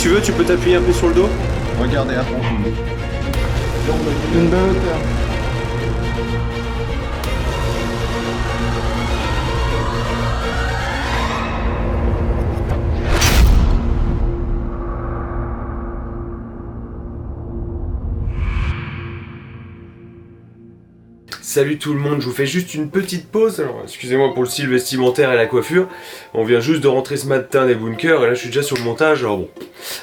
tu veux, tu peux t'appuyer un peu sur le dos. Regardez à fond. Une bonne hauteur. Salut tout le monde, je vous fais juste une petite pause. Alors, excusez-moi pour le style vestimentaire et la coiffure. On vient juste de rentrer ce matin des bunkers et là je suis déjà sur le montage. Alors bon,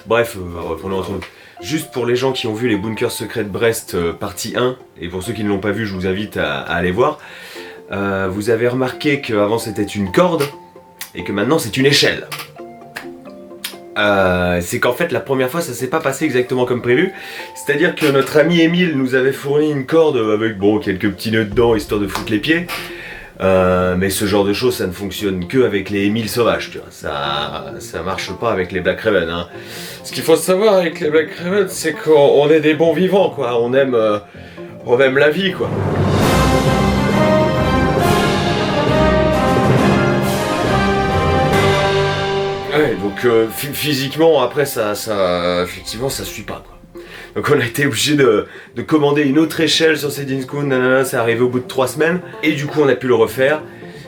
bref, on est entre nous. Juste pour les gens qui ont vu les bunkers secrets de Brest partie 1, et pour ceux qui ne l'ont pas vu, je vous invite à aller voir. Vous avez remarqué qu'avant c'était une corde et que maintenant c'est une échelle. C'est qu'en fait la première fois ça s'est pas passé exactement comme prévu. C'est-à-dire que notre ami Émile nous avait fourni une corde avec bon quelques petits nœuds dedans histoire de foutre les pieds. Mais ce genre de choses ça ne fonctionne que avec les Émile sauvages, tu vois. Ça marche pas avec les Black Raven, hein. Ce qu'il faut savoir avec les Black Raven c'est qu'on est des bons vivants quoi. On aime la vie quoi. Ouais, donc physiquement après ça effectivement ça suit pas quoi. Donc on a été obligé de commander une autre échelle sur Sedinscoon, nanana, c'est arrivé au bout de 3 semaines et du coup on a pu le refaire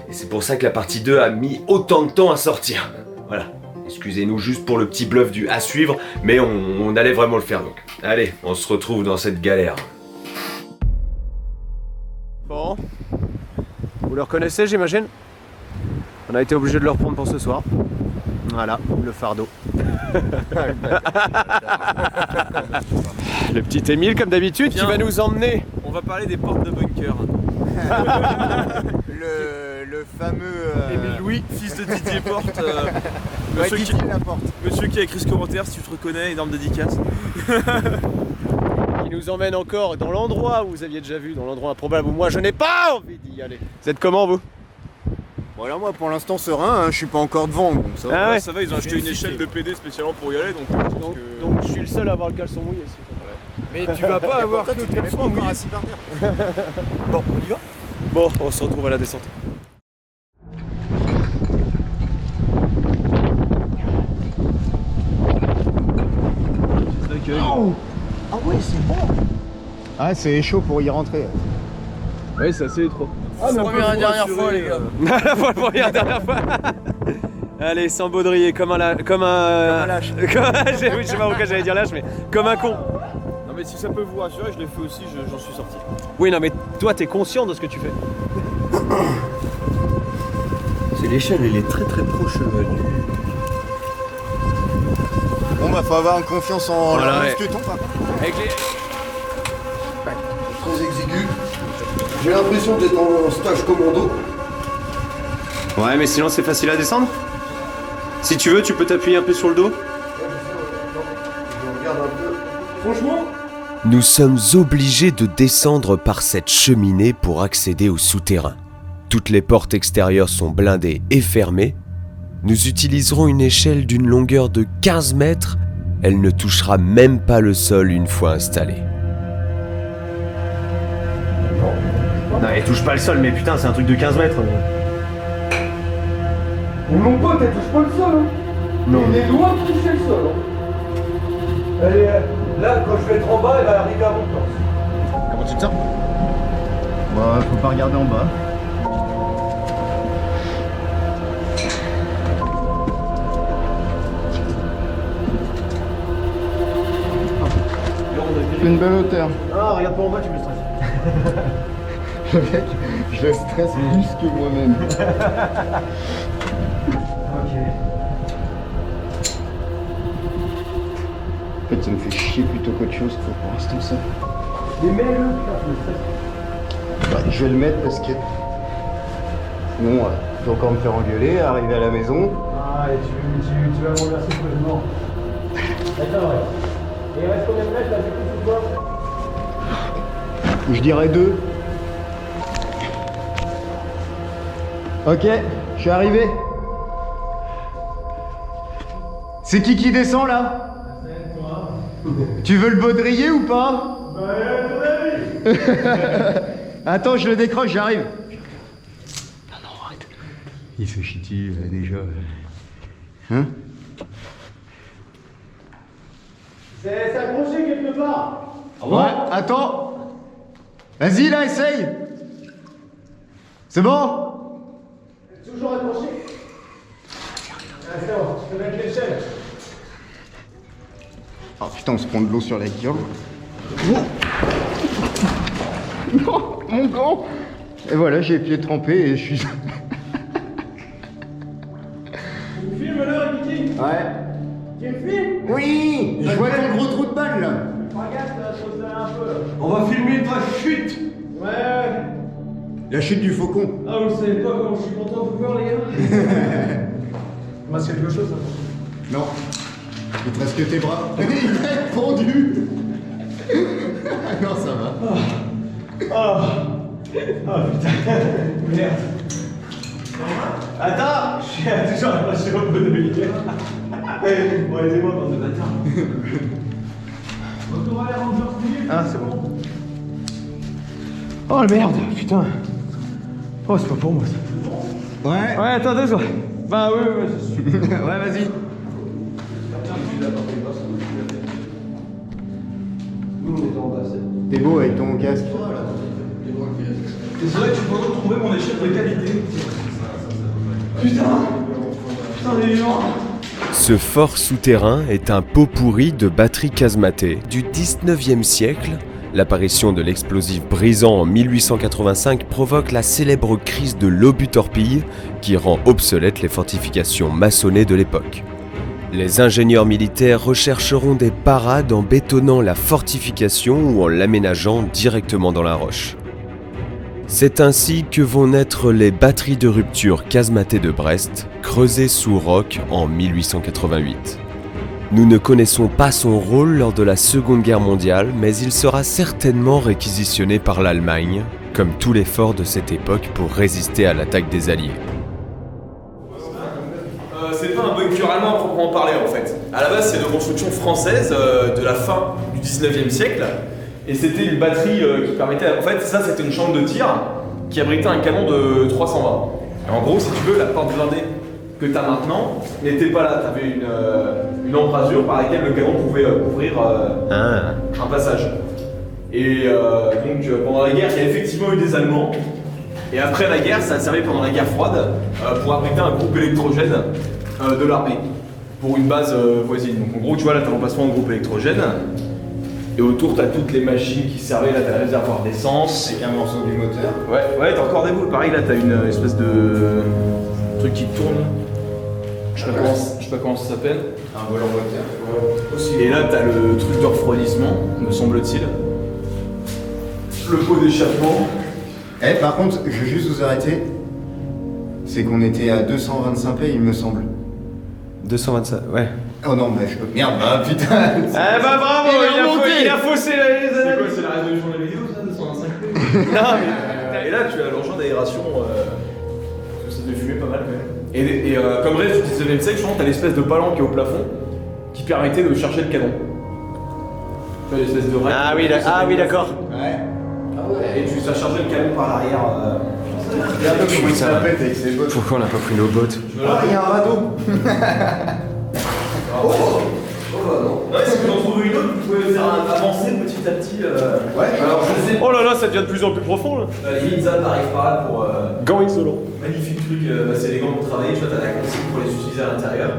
et c'est pour ça que la partie 2 a mis autant de temps à sortir. Voilà, excusez-nous juste pour le petit bluff du à suivre mais on allait vraiment le faire donc. Allez, on se retrouve dans cette galère. Bon, vous le reconnaissez j'imagine? On a été obligé de le reprendre pour ce soir. Voilà, le fardeau. Le petit Émile, comme d'habitude, qui va nous emmener. On va parler des portes de bunker. Le fameux... Émile Louis, fils de Didier Porte. Monsieur qui a écrit ce commentaire, si tu te reconnais, énorme dédicace. Qui nous emmène encore dans l'endroit où vous aviez déjà vu, dans l'endroit improbable où moi je n'ai pas envie d'y aller. Vous êtes comment vous? Voilà, moi pour l'instant serein, hein, je suis pas encore devant, donc ça va. Ah ouais. Ça va, ils ont acheté une échelle de PD spécialement pour y aller, donc Donc je suis le seul à avoir le caleçon mouillé. Mais tu vas pas avoir que le caleçon encore assis par terre. Bon, on y va? Bon, on se retrouve à la descente. Oh ah ouais, c'est bon. Ah, c'est chaud pour y rentrer. ouais, c'est assez étroit. Ah, mais on peut la dernière fois, les gars. Pour la première dernière fois. Allez, sans baudrier, comme un lâche. Comme un lâche. Oui, je sais pas pourquoi j'allais dire lâche, mais comme un con. Non mais si ça peut vous rassurer, je l'ai fait aussi, j'en suis sorti. Oui, non, mais toi, t'es conscient de ce que tu fais. C'est l'échelle, elle est très très proche du... Bon bah faut avoir une confiance en Voilà, la ouais. musqueton par contre. Avec les... Très exigu. J'ai l'impression d'être en stage commando. Ouais, mais sinon, c'est facile à descendre. Si tu veux, tu peux t'appuyer un peu sur le dos. Je regarde un peu. Franchement, Nous sommes obligés de descendre par cette cheminée pour accéder au souterrain. Toutes les portes extérieures sont blindées et fermées. Nous utiliserons une échelle d'une longueur de 15 mètres. Elle ne touchera même pas le sol une fois installée. Non, elle touche pas le sol, mais putain, c'est un truc de 15 mètres. mon pote, elle touche pas le sol. Hein. Non. Il est loin de toucher le sol. Hein. Elle est, là, quand je vais être en bas, elle va arriver à mon torse. Comment tu te sens? Bah faut pas regarder en bas. Une belle hauteur. Ah, regarde pas en bas, tu me stresses. Le mec, je le stresse plus que moi-même. Ok. En fait, ça me fait chier plutôt qu'autre chose pour l'instant ça. Mais mets-le, putain, je me stresse. Ouais, je vais le mettre parce que sinon, je vais encore me faire engueuler, arriver à la maison. Ah, et tu vas me remercier prochainement. D'accord, ouais. Et il reste combien de mètres là, du coup, sous toi? Je dirais 2. Ok, je suis arrivé. C'est qui descend là? Tu veux le baudrier ou pas? Attends, je le décroche, j'arrive. Non, arrête. Il fait chiti déjà. Hein? C'est accroché quelque part. Ouais, attends. Vas-y, là, essaye. C'est bon? Toujours accroché. Ah, c'est bon, je peux mettre l'échelle. Oh putain, on se prend de l'eau sur la gueule. Non, mon gant. Et voilà, j'ai les pieds trempés et je suis... Tu me filmes là, Kiki? Ouais. Tu me filmes? Oui. Je vois ton gros trou de balle, là. Regarde, ça saute un peu là. On va filmer ta chute. Ouais. La chute du faucon. Ah, vous savez pas comment je suis content de vous voir, les gars? Moi, c'est quelque chose, ça. Non. Il te reste que tes bras. Il est pendu. Non, ça va. Ah putain. Merde. Attends, je suis toujours accroché au bout de l'hiver. Bon, aidez-moi, bande de bâtards. Retour à l'air en minutes. Ah, c'est bon. Oh merde, putain. Oh, c'est pas pour moi ça. Ouais. Ouais, attends 2 secondes. Bah oui, je suis. Ouais, vas-y. T'es beau avec ton casque. C'est vrai que tu peux retrouver mon échelle de qualité. Putain. Putain, on est vivant. Ce fort souterrain est un pot pourri de batteries casematées du 19e siècle. L'apparition de l'explosif brisant en 1885 provoque la célèbre crise de l'obus-torpille qui rend obsolètes les fortifications maçonnées de l'époque. Les ingénieurs militaires rechercheront des parades en bétonnant la fortification ou en l'aménageant directement dans la roche. C'est ainsi que vont naître les batteries de rupture casematées de Brest, creusées sous roc en 1888. Nous ne connaissons pas son rôle lors de la Seconde Guerre mondiale, mais il sera certainement réquisitionné par l'Allemagne, comme tous les forts de cette époque pour résister à l'attaque des Alliés. C'est pas un bunker allemand à proprement parler en fait. À la base, c'est de construction française de la fin du 19e siècle. Et c'était une batterie qui permettait. En fait, ça c'était une chambre de tir qui abritait un canon de 320. Et en gros, si tu veux, la porte blindée que tu as maintenant n'était pas là. Tu avais une embrasure par laquelle le canon pouvait ouvrir un passage. Et donc pendant la guerre, il y a effectivement eu des Allemands. Et après la guerre, ça a servi pendant la guerre froide pour abriter un groupe électrogène de l'armée pour une base voisine. Donc en gros, tu vois, là, tu as l'emplacement de groupe électrogène. Et autour, tu as toutes les machines qui servaient. Là, tu as le réservoir d'essence. C'est qu'un morceau du moteur. Ouais, t'as encore des boules. Pareil, là, t'as une espèce de truc qui tourne. Je sais pas comment ça s'appelle. Un volant moteur. Et là, t'as le truc de refroidissement, me semble-t-il. Le pot d'échappement. Eh, par contre, je veux juste vous arrêter. C'est qu'on était à 225 p, il me semble. 225, ouais. Oh non, mais je peux. Merde, bah putain. Eh bah bravo, Il a il a faussé les années. C'est quoi, c'est la résolution de la vidéo, ça, 225 p? Non, mais. Et là, tu as l'engin d'aération. Parce que ça devait fumer pas mal quand même. Et comme reste du 19e siècle, tu as l'espèce de palan qui est au plafond qui permettait de charger le canon. Tu vois, l'espèce de rack. Ah oui, d'accord. Ouais. Et ça chargeait le canon par l'arrière. Regarde comment il s'appelle avec ses bottes. Pourquoi on n'a pas pris nos bottes? Ah, il y a un radeau. Ouais, si vous en trouvez une autre, vous pouvez faire avancer petit à petit. Ouais. Alors je sais. Oh là là, ça devient de plus en plus profond là. Les Inzal arrivent par là pour. Gants isolants. Magnifique truc, c'est les gants pour travailler, tu vois, t'as la consigne pour les utiliser à l'intérieur.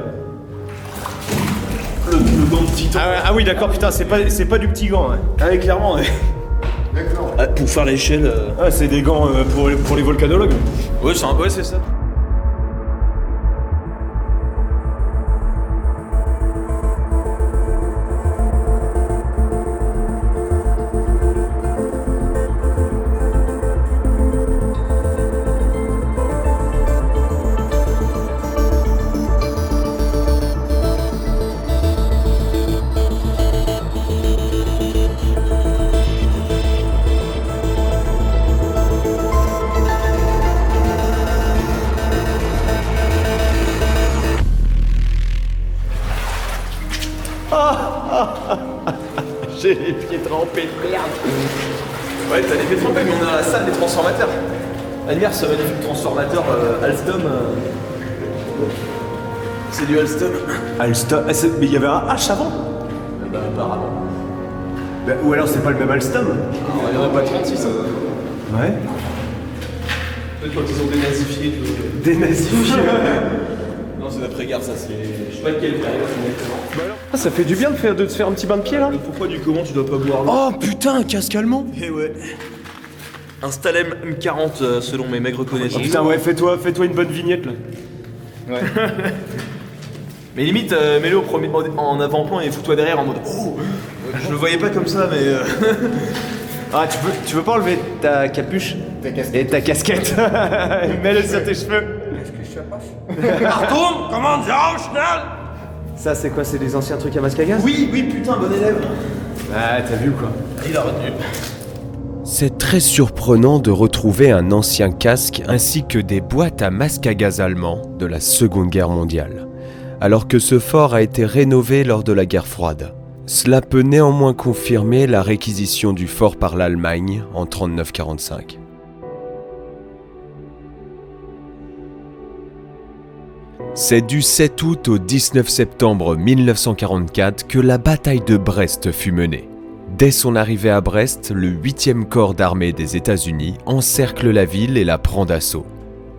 Le gant de titan. Ah oui, d'accord, putain, c'est pas du petit gant. Hein. Ah oui, clairement, ouais. D'accord. Pour faire l'échelle. Ah, c'est des gants pour les volcanologues. Ouais, c'est ça. J'ai les pieds trempés de merde. Ouais, t'as les pieds trempés, mais on a la salle des transformateurs. Admire ce magnifique transformateur Alstom. C'est du Alstom. Alstom. Mais il y avait un H avant. Bah apparemment. Bah, ou alors c'est pas le même Alstom. Il n'y en a pas 36. Ouais. Peut-être quand ils ont dénazifié. Dénazifié. Non, c'est d'après-guerre, ça, c'est. Je sais pas de quelle période exactement. Ah, ça fait du bien de se faire un petit bain de pied là. Le pourquoi du comment tu dois pas boire l'eau. Oh putain, un casque allemand. Eh ouais. Un Stalem M40 selon mes maigres connaissances. Oh putain, ouais, fais-toi une bonne vignette là. Ouais. Mais limite, mets-le au premier en avant-plan et fous-toi derrière en mode oh. Je le voyais pas comme ça, mais. Ah, tu veux pas enlever ta capuche et ta casquette. Mets-le sur tes cheveux. Qu'est-ce que ça passe? Artoum, commande Zéro, Schnell. Ça, c'est quoi? C'est des anciens trucs à masque à gaz? Oui, putain, bon élève. Ah, t'as vu quoi? Il a retenu. C'est très surprenant de retrouver un ancien casque ainsi que des boîtes à masque à gaz allemands de la Seconde Guerre mondiale, alors que ce fort a été rénové lors de la guerre froide. Cela peut néanmoins confirmer la réquisition du fort par l'Allemagne en 39-45. C'est du 7 août au 19 septembre 1944 que la bataille de Brest fut menée. Dès son arrivée à Brest, le 8e corps d'armée des États-Unis encercle la ville et la prend d'assaut.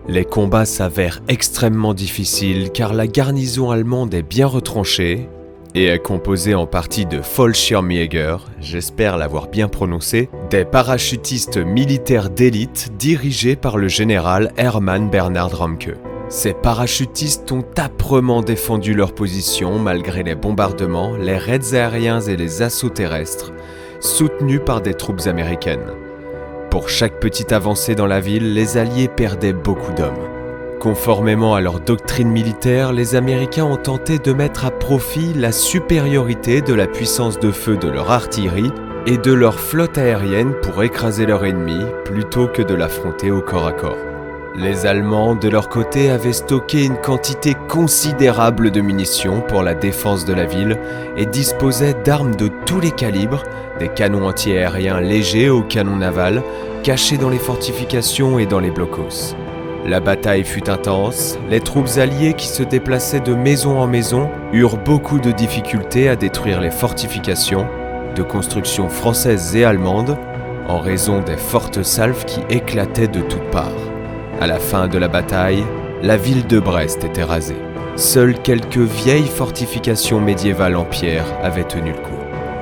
Les combats s'avèrent extrêmement difficiles car la garnison allemande est bien retranchée et est composée en partie de Fallschirmjäger, j'espère l'avoir bien prononcé, des parachutistes militaires d'élite dirigés par le général Hermann Bernhard Ramke. Ces parachutistes ont âprement défendu leur position malgré les bombardements, les raids aériens et les assauts terrestres, soutenus par des troupes américaines. Pour chaque petite avancée dans la ville, les Alliés perdaient beaucoup d'hommes. Conformément à leur doctrine militaire, les Américains ont tenté de mettre à profit la supériorité de la puissance de feu de leur artillerie et de leur flotte aérienne pour écraser leur ennemi plutôt que de l'affronter au corps à corps. Les Allemands, de leur côté, avaient stocké une quantité considérable de munitions pour la défense de la ville et disposaient d'armes de tous les calibres, des canons anti-aériens légers aux canons navals, cachés dans les fortifications et dans les blocos. La bataille fut intense, les troupes alliées qui se déplaçaient de maison en maison eurent beaucoup de difficultés à détruire les fortifications, de construction française et allemande, en raison des fortes salves qui éclataient de toutes parts. À la fin de la bataille, la ville de Brest était rasée. Seules quelques vieilles fortifications médiévales en pierre avaient tenu le coup.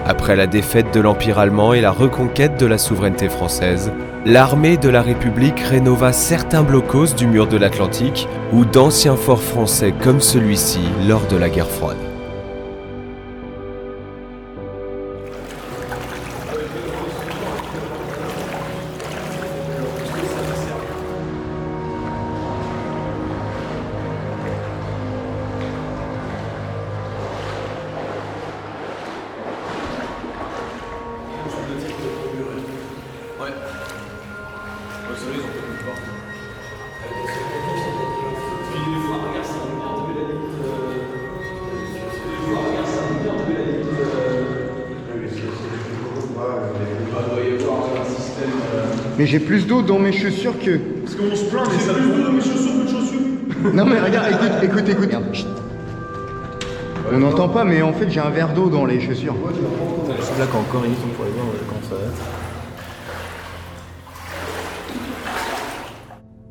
Après la défaite de l'Empire allemand et la reconquête de la souveraineté française, l'armée de la République rénova certains blocos du mur de l'Atlantique ou d'anciens forts français comme celui-ci lors de la guerre froide. Mais j'ai plus d'eau dans mes chaussures que... Parce qu'on se plaint, mais ça plus d'eau dans mes chaussures que de chaussures. Non mais regarde, écoute. Merde, chut. On n'entend pas, mais en fait j'ai un verre d'eau dans les chaussures. C'est là qu'encore une pour aller voir comment ça va.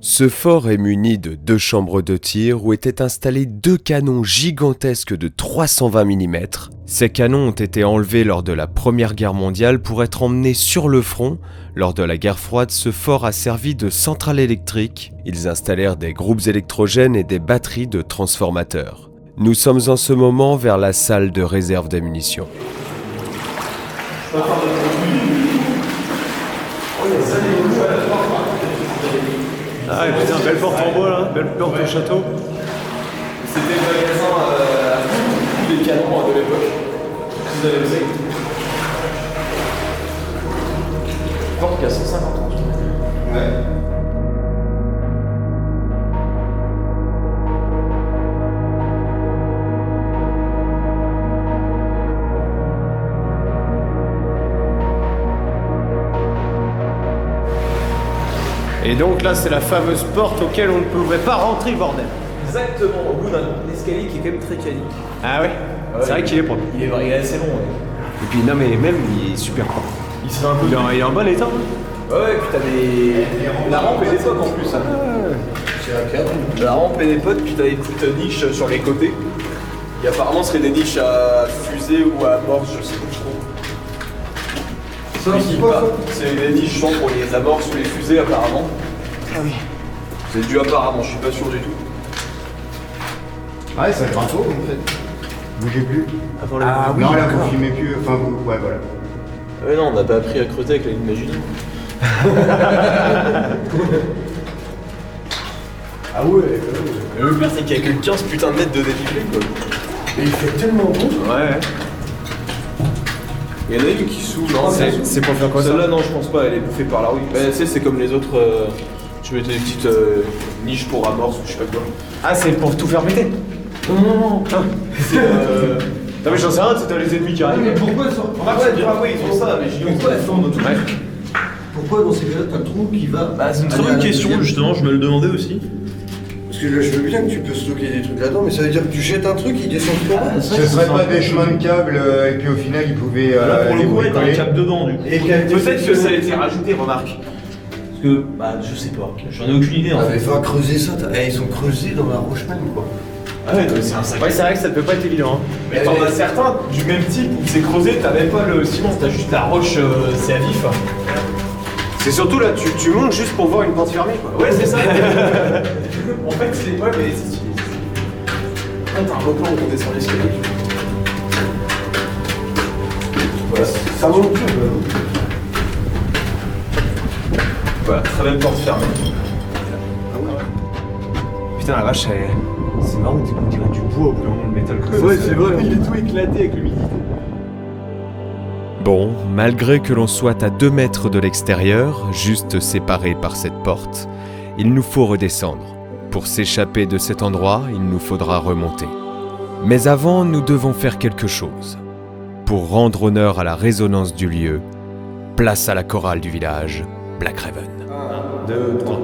Ce fort est muni de 2 chambres de tir où étaient installés 2 canons gigantesques de 320 mm. Ces canons ont été enlevés lors de la Première Guerre mondiale pour être emmenés sur le front. Lors de la guerre froide, ce fort a servi de centrale électrique. Ils installèrent des groupes électrogènes et des batteries de transformateurs. Nous sommes en ce moment vers la salle de réserve des munitions. Ah ouais, putain, belle porte en bois là, belle porte au château. C'était le magasin tous les canons de l'époque. Vous avez vu. Porte qui a 150 ans. Ouais. Et donc là, c'est la fameuse porte auquel on ne pouvait pas rentrer, bordel. Exactement, au bout d'un escalier qui est quand même très canique. Ah ouais, c'est vrai qu'il est propre. Il est assez long. Ouais. Et puis non mais même il est super propre. Il serait un peu. Il est en bon état. Ouais, et puis t'as des. La rampe et des potes en plus. Hein. C'est un cadre. La rampe et des potes, puis t'as des petites niches sur les côtés. Et apparemment, ce serait des niches à fusée ou à amorce, je sais plus trop. Ça, c'est quoi ça? C'est des niches, je pense, pour les amorces ou les fusées, apparemment. Ah oui. C'est dû apparemment, je suis pas sûr du tout. Ouais, ça va trop en fait. Bougez plus. Ah oui. Non, là, d'accord. vous filmez plus. Enfin, vous. Ouais, voilà. Ouais, non, on n'a pas appris à creuser avec la ligne Maginot. Ah ouais, Le pire, c'est qu'il y a que 15 putains de mètres de dénivelé, quoi. Et il fait tellement bon. Ouais. Il y en a une qui s'ouvre, non? C'est pour faire quoi ça? Celle-là, non, je pense pas, elle est bouffée par la rouille. Bah, tu sais, c'est comme les autres. Tu mettais des petites niches pour amorce ou je sais pas quoi. Ah c'est pour tout faire péter. Non. C'est. Non mais j'en sais rien, c'est les ennemis qui Mais arrivent. pourquoi ils sont. Oui, ils ont ça, mais je Pourquoi elles sont dans tout Pourquoi dans ces cas-là t'as le trou qui va. Bah, c'est une très aller à bonne la question, deuxième. justement, je me le demandais aussi. Parce que là, je veux bien que tu peux stocker des trucs là-dedans, mais ça veut dire que tu jettes un truc, il descend tout en bas. Ce serait pas des chemins de câbles et puis au final ils pouvaient. Là, pour le les coup, ouais, t'as un bricoler. câble dedans, du coup. Et qui a été Peut-être fait que ça a sur- été rajouté, remarque. Parce que, bah, je sais pas. J'en ai aucune idée, en Ah, fait. mais faut creuser ça. Ils ont creusé dans la roche même, quoi. Ah ouais, c'est un sacré. Ouais c'est vrai que ça peut pas être évident. Hein. Mais t'en as certains du même type où c'est creusé, t'as même pas le ciment, t'as juste la roche, c'est à vif. C'est surtout là, tu montes juste pour voir une porte fermée quoi. Ouais, c'est ça. En fait, c'est. Ouais, mais c'est stylé. Ah, t'as un beau plan où on descend l'escalier. Voilà. Ça monte plus, Voilà, très belle porte fermée. Putain la vache, c'est marrant, on dirait du bois au bout d'un moment, le métal comme ça. Ouais, c'est vrai. Il est tout éclaté avec l'humidité. Bon, malgré que l'on soit à 2 mètres de l'extérieur, juste séparés par cette porte, il nous faut redescendre. Pour s'échapper de cet endroit, il nous faudra remonter. Mais avant, nous devons faire quelque chose. Pour rendre honneur à la résonance du lieu, place à la chorale du village, Blackraven. 2, 3.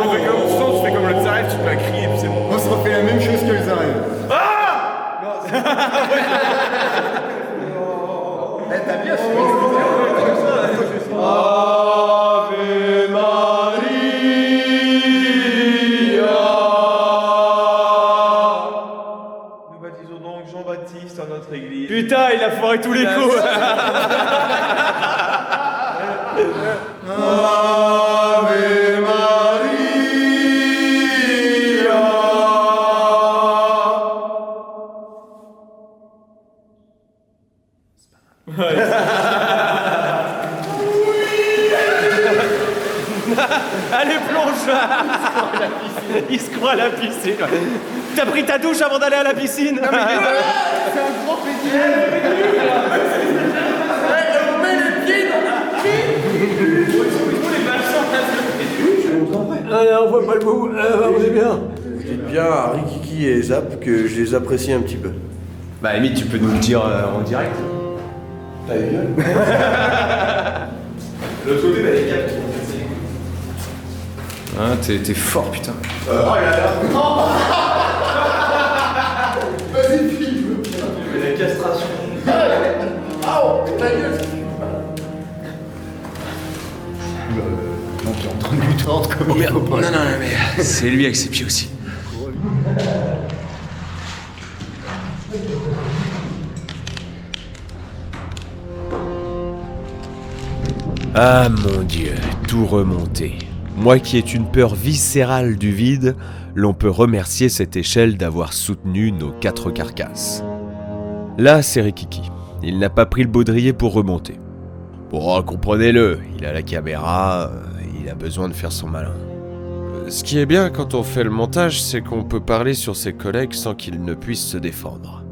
Tu fais comme le tsaref, tu peux la crier et puis c'est bon. On se refait la même chose que les arènes. T'as bien suivi. Nous baptisons donc Jean-Baptiste en notre église. Putain, il a foiré tous les coups. Allez plonge. Il se croit à la piscine. T'as pris ta douche avant d'aller à la piscine. Allez, on voit pas le bout. On est bien. Dites bien à Rikiki et Zap que je les apprécie un petit peu. Bah limite tu peux nous le dire en direct. Ta gueule. L'autre côté, t'as les câbles qui vont casser. Hein, t'es fort putain. La castration. Non, mais c'est lui avec ses pieds aussi. Ah mon Dieu, tout remonter. Moi qui ai une peur viscérale du vide, l'on peut remercier cette échelle d'avoir soutenu nos 4 carcasses. Là, c'est Rikiki. Il n'a pas pris le baudrier pour remonter. Bon, comprenez-le, il a la caméra, il a besoin de faire son malin. Ce qui est bien quand on fait le montage, c'est qu'on peut parler sur ses collègues sans qu'ils ne puissent se défendre.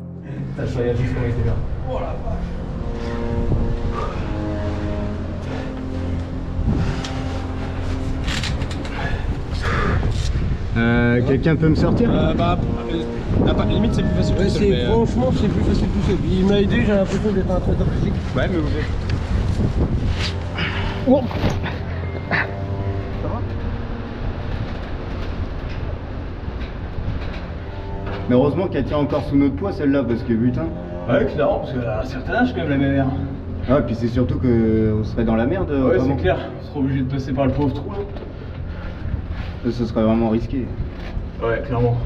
Quelqu'un peut me sortir? Limite c'est plus facile tout seul. Mais, Franchement, c'est plus facile tout seul. Il m'a aidé, j'ai l'impression d'être un traiteur physique. ouais mais vous êtes... Mais heureusement qu'elle tient encore sous notre poids celle-là, parce que putain. Ouais, clairement, parce qu'à un certain âge, quand même, la mer. Ah, puis c'est surtout qu'on serait dans la merde. Ouais, vraiment. c'est clair. On serait obligé de passer par le pauvre trou, là. Ce serait vraiment risqué. Ouais, clairement.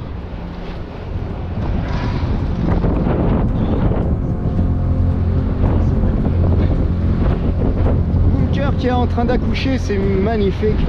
Bunker qui est en train d'accoucher, c'est magnifique.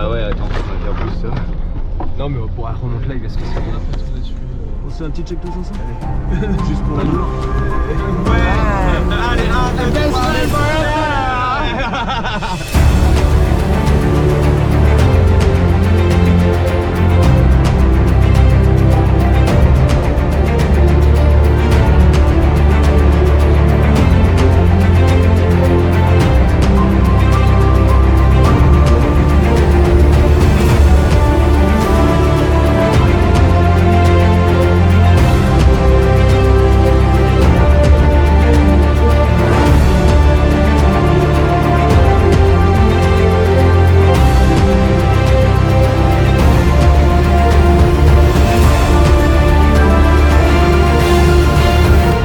Ouais, attends, on va faire plus ça. Non, mais on pourra remonter là, il va se casser la main après tout dessus. On se fait un petit check tous ensemble. Allez. Juste pour la douleur. Ouais. Allez, 1, 2, 3,